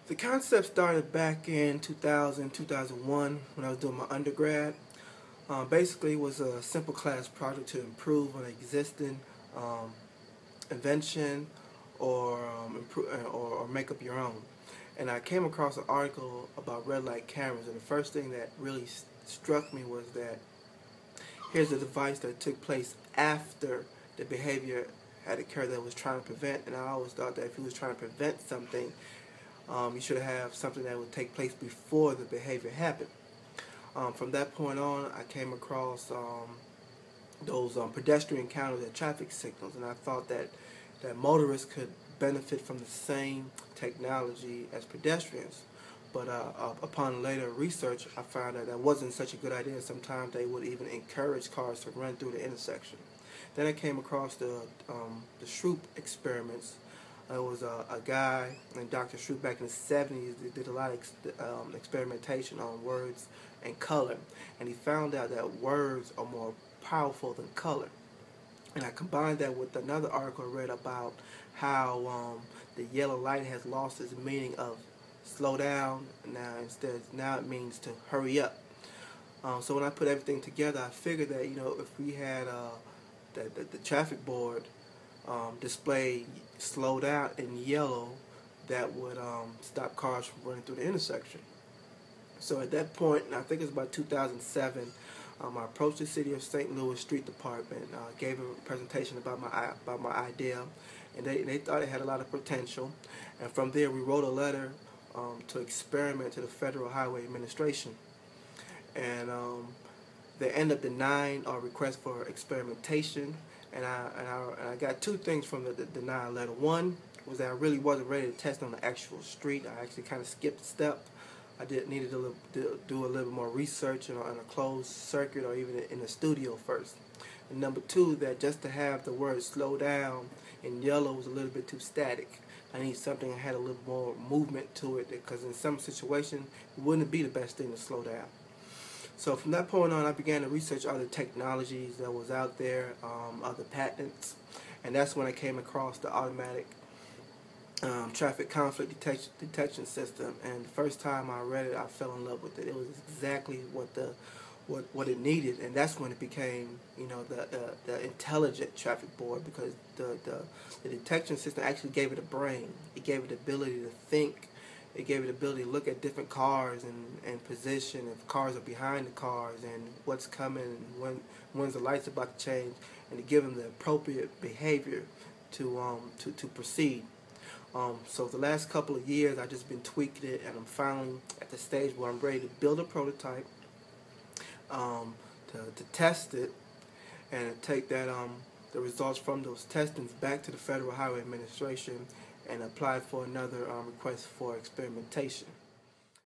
The concept started back in 2000, 2001 when I was doing my undergrad. Basically, it was a simple class project to improve on an existing um, invention or make up your own. And I came across an article about red light cameras, and the first thing that really struck me was that here's a device that took place after the behavior had occurred that it was trying to prevent. And I always thought that if he was trying to prevent something, you should have something that would take place before the behavior happened. From that point on, I came across those pedestrian counters at traffic signals, and I thought that motorists could benefit from the same technology as pedestrians. But upon later research, I found that wasn't such a good idea. Sometimes they would even encourage cars to run through the intersection. Then I came across the Shroop experiments. It was a guy named Dr. Shroop back in the 70s that did a lot of experimentation on words and color. And he found out that words are more powerful than color. And I combined that with another article I read about how the yellow light has lost its meaning of slow down. Now it means to hurry up. So when I put everything together, I figured that if we had the traffic board display slow down in yellow, that would stop cars from running through the intersection. So at that point, and I think it was about 2007, I approached the City of St. Louis Street Department, gave a presentation about my idea, and they thought it had a lot of potential. And from there, we wrote a letter to experiment to the Federal Highway Administration, and they ended up denying our request for experimentation. And I got two things from the denial letter. One was that I really wasn't ready to test on the actual street. I actually kind of skipped a step. I needed to do a little more research on a closed circuit or even in the studio first. And number two, that just to have the word slow down in yellow was a little bit too static. I need something that had a little more movement to it, because in some situations it wouldn't be the best thing to slow down. So from that point on, I began to research other technologies that was out there, other patents, and that's when I came across the automatic traffic conflict detection system. And the first time I read it, I fell in love with it. It was exactly what it needed, and that's when it became the intelligent traffic board, because the detection system actually gave it a brain. It gave it the ability to think. It gave it the ability to look at different cars and position if cars are behind the cars and what's coming and when's the lights about to change, and to give them the appropriate behavior to proceed. So the last couple of years I've just been tweaking it, and I'm finally at the stage where I'm ready to build a prototype, to test it, and to take that the results from those testings back to the Federal Highway Administration and apply for another request for experimentation.